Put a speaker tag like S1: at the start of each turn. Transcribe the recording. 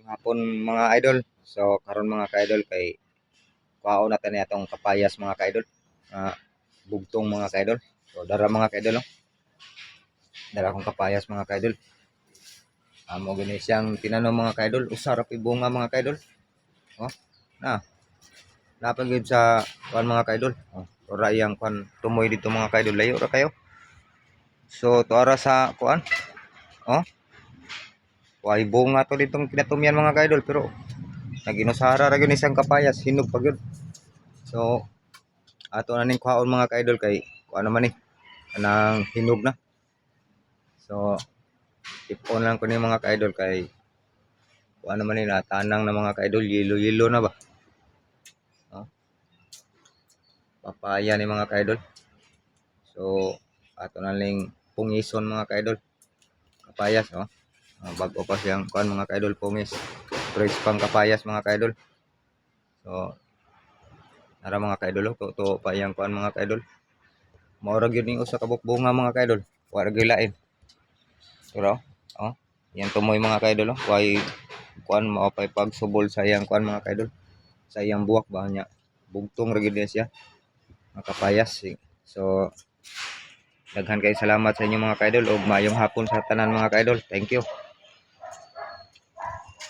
S1: hapon mga idol. So karon mga ka-idol kay kuhaon natin ni atong kapayas mga ka-idol. Bugtong mga ka-idol. So dara mga ka-idol, no? Dara akong kapayas mga ka-idol. Amo gini siyang tinanom mga ka-idol, usa ra pi bunga mga ka-idol. Oh, na. Napagid sa kuan mga ka-idol. Oh, ora iyang kuan tumoy dito mga ka-idol, layo ra kayo. So tuara sa kuan. Oh, way bunga to ditong kinatumyan mga ka-idol pero naginusara ra gyud isang kapayas, hinog pa gyud. So ato na ning kuhaon mga ka-idol kay kuan naman ni anang hinog na. So ipon lang ko ni mga ka-idol kay kuan naman ni natanang na mga ka-idol, yelo-yelo na ba. Oh, papaya ni mga ka-idol. So ato na ning pungison mga ka-idol. Kapayas, oh. Bago pa siyang kuan mga ka-idol, pungis. Fresh pang kapayas mga ka-idol. So nara mga ka-idol, to pa yang kuan mga ka-idol. Mao ra gyud ning usa ka bunga mga ka-idol. Wa ra gyud lain. Pero oh, yan tumoy mga ka-idol, oh. Way kuan mao pay pagsubol sa iyang kuan mga ka-idol. Sa iyang buwak ba nya. Bugtong ra gyud siya. Mga kapayas. So daghan kay salamat sa inyo mga ka-idol ug maayong hapon sa tanan mga ka-idol. Thank you.